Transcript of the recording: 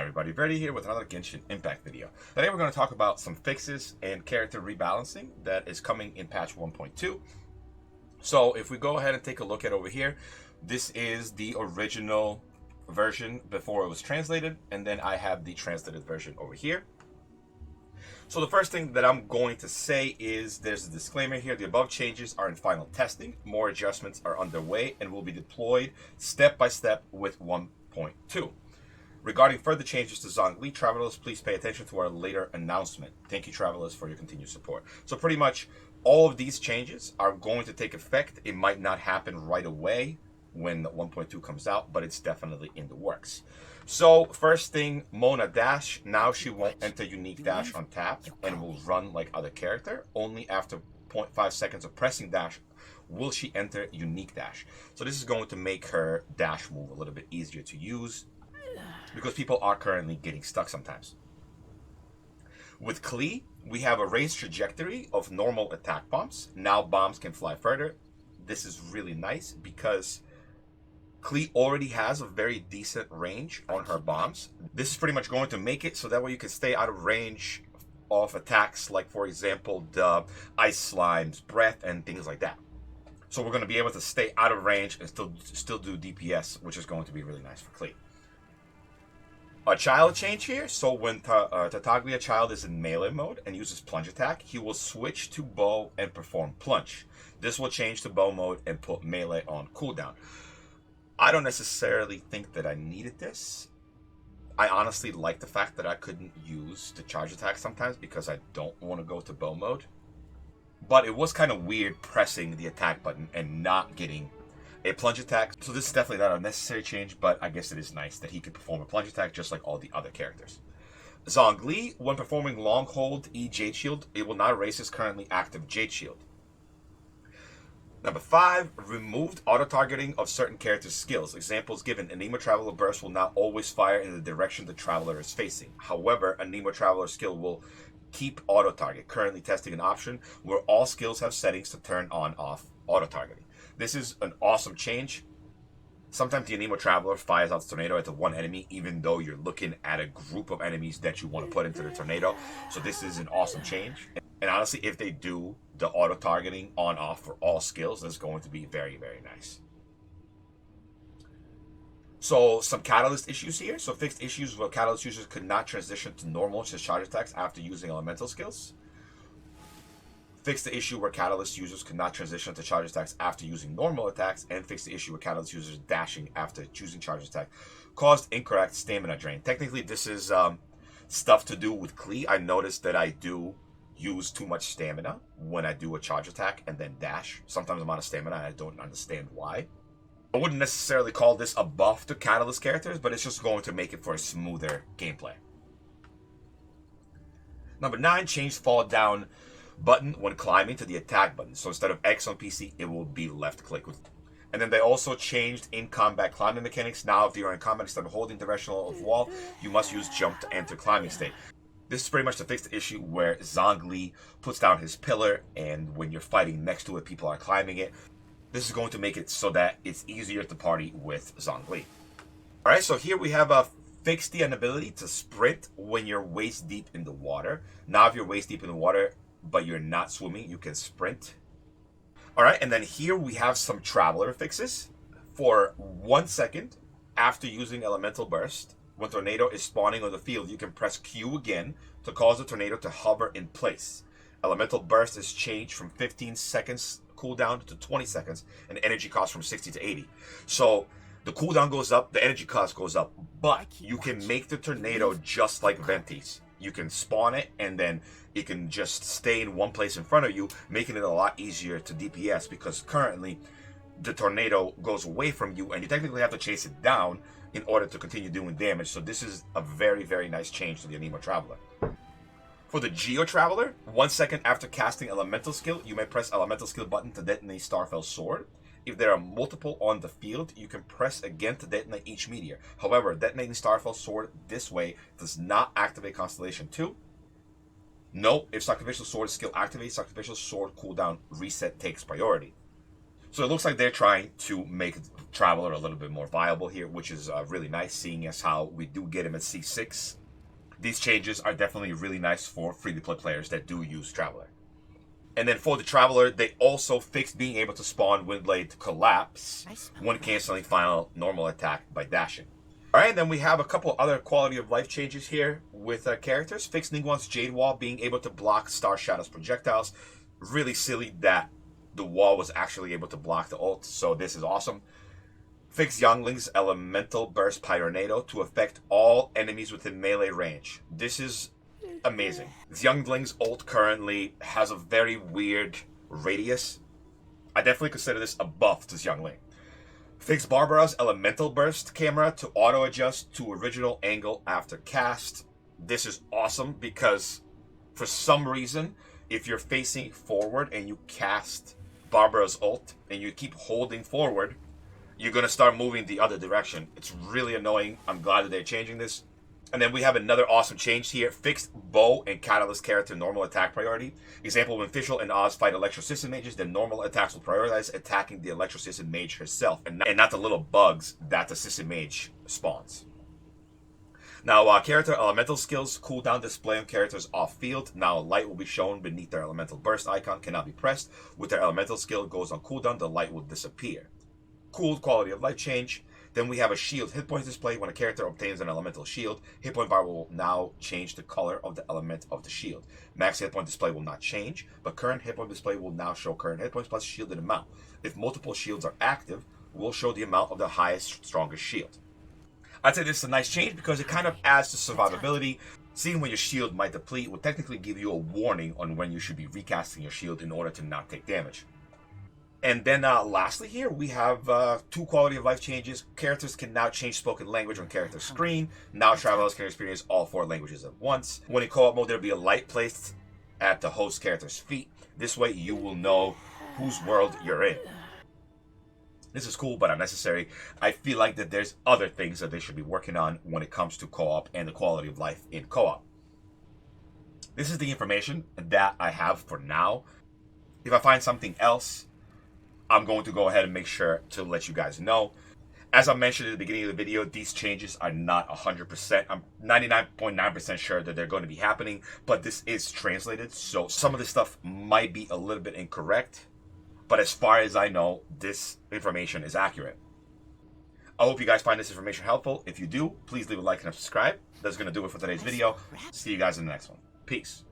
everybody, Verdi here with another Genshin Impact video. Today we're going to talk about some fixes and character rebalancing that is coming in patch 1.2. So if we go ahead and take a look at over here, this is the original version before it was translated, and then I have the translated version over here. So the first thing that I'm going to say is there's a disclaimer here. The above changes are in final testing. More adjustments are underway and will be deployed step by step with 1.2. Regarding further changes to Zhongli, travelers, please pay attention to our later announcement. Thank you, travelers, for your continued support. So pretty much all of these changes are going to take effect. It might not happen right away when 1.2 comes out, but it's definitely in the works. So first thing, Mona Dash. Now she won't enter unique dash on tap and will run like other character. Only after 0.5 seconds of pressing dash will she enter unique dash. So this is going to make her dash move a little bit easier to use, because people are currently getting stuck sometimes. With Klee, we have a raised trajectory of normal attack bombs. Now bombs can fly further. This is really nice because Klee already has a very decent range on her bombs. This is pretty much going to make it so that way you can stay out of range of attacks like, for example, the ice slimes, breath, and things like that. So we're going to be able to stay out of range and still do DPS, which is going to be really nice for Klee. A child change here. So when Tartaglia child is in melee mode and uses plunge attack, he will switch to bow and perform plunge. This will change to bow mode and put melee on cooldown. I don't necessarily think that I needed this. I honestly like the fact that I couldn't use the charge attack sometimes because I don't want to go to bow mode. But it was kind of weird pressing the attack button and not getting a plunge attack. So this is definitely not a necessary change, but I guess it is nice that he can perform a plunge attack just like all the other characters. Zhongli, when performing long hold E Jade Shield, it will not raise his currently active Jade Shield. Number 5, removed auto-targeting of certain characters' skills. Examples given, Anima Traveler Burst will not always fire in the direction the traveler is facing. However, Anima Traveler skill will keep auto-target. Currently testing an option where all skills have settings to turn on/off auto-targeting. This is an awesome change. Sometimes the Anima Traveler fires out the tornado at the one enemy, even though you're looking at a group of enemies that you want to put into the tornado. So this is an awesome change. And honestly, if they do the auto-targeting on/off for all skills, that's going to be very, very nice. So some catalyst issues here. So fixed issues where catalyst users could not transition to normal charge attacks after using elemental skills. Fix the issue where catalyst users could not transition to charge attacks after using normal attacks, and fix the issue where catalyst users dashing after choosing charge attack caused incorrect stamina drain. Technically, this is stuff to do with Klee. I noticed that I do use too much stamina when I do a charge attack and then dash. Sometimes I'm out of stamina and I don't understand why. I wouldn't necessarily call this a buff to catalyst characters, but it's just going to make it for a smoother gameplay. Number 9, change fall down button when climbing to the attack button. So instead of X on PC, it will be left click. And then they also changed in combat climbing mechanics. Now if you're in combat, instead of holding directional of wall, you must use jump to enter climbing state. This is pretty much to fix the issue where Zhongli puts down his pillar, and when you're fighting next to it, people are climbing it. This is going to make it so that it's easier to party with Zhongli. Alright, so here we have fix the inability to sprint when you're waist deep in the water. Now if you're waist deep in the water, but you're not swimming, you can sprint. Alright, and then here we have some traveler fixes. For 1 second after using elemental burst, when tornado is spawning on the field, you can press Q again to cause the tornado to hover in place. Elemental burst is changed from 15 seconds cooldown to 20 seconds, and energy cost from 60 to 80. So the cooldown goes up, the energy cost goes up, but you can make the tornado just like Venti's. You can spawn it, and then it can just stay in one place in front of you, making it a lot easier to DPS, because currently the tornado goes away from you and you technically have to chase it down in order to continue doing damage. So this is a very, very nice change to the Anima Traveler. For the Geotraveler, 1 second after casting elemental skill, you may press elemental skill button to detonate Starfell Sword. If there are multiple on the field, you can press again to detonate each meteor. However, detonating Starfell Sword this way does not activate Constellation 2. No, if Sacrificial Sword skill activates, Sacrificial Sword cooldown reset takes priority. So it looks like they're trying to make Traveler a little bit more viable here, which is really nice, seeing as how we do get him at C6. These changes are definitely really nice for free-to-play players that do use Traveler. And then for the Traveler, they also fixed being able to spawn Windblade Collapse when canceling final normal attack by dashing. Alright, and then we have a couple other quality of life changes here with characters. Fixed Ningguang's Jade Wall being able to block Star Shadow's projectiles. Really silly that the wall was actually able to block the ult, so this is awesome. Fixed Youngling's Elemental Burst Pyronado to affect all enemies within melee range. This is amazing. Youngling's ult currently has a very weird radius. I definitely consider this a buff to Youngling. Fix Barbara's Elemental Burst camera to auto-adjust to original angle after cast. This is awesome because for some reason, if you're facing forward and you cast Barbara's ult and you keep holding forward, you're going to start moving the other direction. It's really annoying. I'm glad that they're changing this. And then we have another awesome change here. Fixed Bow and Catalyst character normal attack priority. Example, when Fischl and Oz fight Electrocystin mages, then normal attacks will prioritize attacking the Electrocystin mage herself, and not the little bugs that the System mage spawns. Now, character elemental skills cooldown display on characters off field. Now, a light will be shown beneath their elemental burst icon, cannot be pressed. With their elemental skill goes on cooldown, the light will disappear. Cool quality of life change. Then we have a shield hit points display. When a character obtains an elemental shield, hit point bar will now change the color of the element of the shield. Max hit point display will not change, but current hit point display will now show current hit points plus shielded amount. If multiple shields are active, we'll show the amount of the highest, strongest shield. I'd say this is a nice change because it kind of adds to survivability. Seeing when your shield might deplete will technically give you a warning on when you should be recasting your shield in order to not take damage. And then lastly here, we have two quality of life changes. Characters can now change spoken language on character screen. Now travelers can experience all 4 languages at once. When in co-op mode, there will be a light placed at the host character's feet. This way you will know whose world you're in. This is cool, but unnecessary. I feel like that there's other things that they should be working on when it comes to co-op and the quality of life in co-op. This is the information that I have for now. If I find something else, I'm going to go ahead and make sure to let you guys know. As I mentioned at the beginning of the video, these changes are not 100%. I'm 99.9% sure that they're going to be happening, but this is translated, so some of this stuff might be a little bit incorrect. But as far as I know, this information is accurate. I hope you guys find this information helpful. If you do, please leave a like and subscribe. That's going to do it for today's video. See you guys in the next one. Peace.